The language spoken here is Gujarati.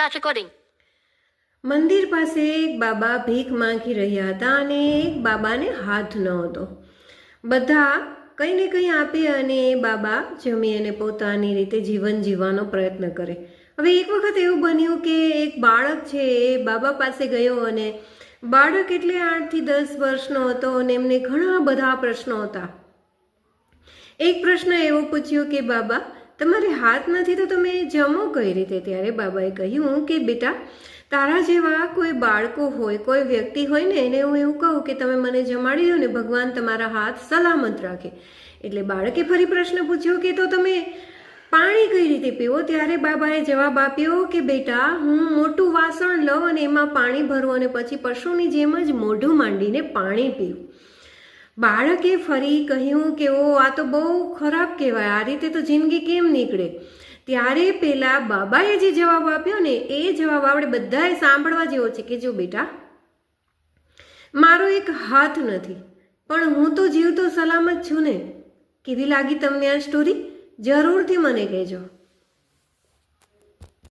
Start recording. મંદિર પાસે એક બાબા ભીખ માંગી રહ્યા હતા અને એક બાબાને હાથ ન હતો. બધા કંઈ ને કંઈ આપે અને એ બાબા જમી અને પોતાની રીતે જીવન જીવવાનો પ્રયત્ન કરે. હવે એક વખત એવું બન્યું કે એક બાળક છે એ બાબા પાસે ગયો અને બાળક એટલે 8 થી 10 વર્ષનો હતો અને એમને ઘણા બધા પ્રશ્નો હતા. એક પ્રશ્ન એવો પૂછ્યો કે બાબા, તમારે હાથ નથી તો તમે જમો કઈ રીતે? ત્યારે બાબાએ કહ્યું કે બેટા, તારા જેવા કોઈ બાળકો હોય, કોઈ વ્યક્તિ હોય ને, એને હું એવું કહું કે તમે મને જમાડી દો ને ભગવાન તમારા હાથ સલામત રાખે. એટલે બાળકે ફરી પ્રશ્ન પૂછ્યો કે તો તમે પાણી કઈ રીતે પીવો? ત્યારે બાબાએ જવાબ આપ્યો કે બેટા, હું મોટું વાસણ લઉં અને એમાં પાણી ભરું અને પછી પશુની જેમ જ મોઢું માંડીને પાણી પીવું. બાળકે ફરી કહ્યું કે ઓ, આ તો બહુ ખરાબ કહેવાય, આ રીતે તો જિંદગી કેમ નીકળે? ત્યારે પેલા બાબાએ જે જવાબ આપ્યો ને એ જવાબ આપણે બધાએ સાંભળવા જેવો છે કે જો બેટા, મારો એક હાથ નથી પણ હું તો જીવતો સલામત છું ને. કેવી લાગી તમને આ સ્ટોરી? જરૂરથી મને કહેજો.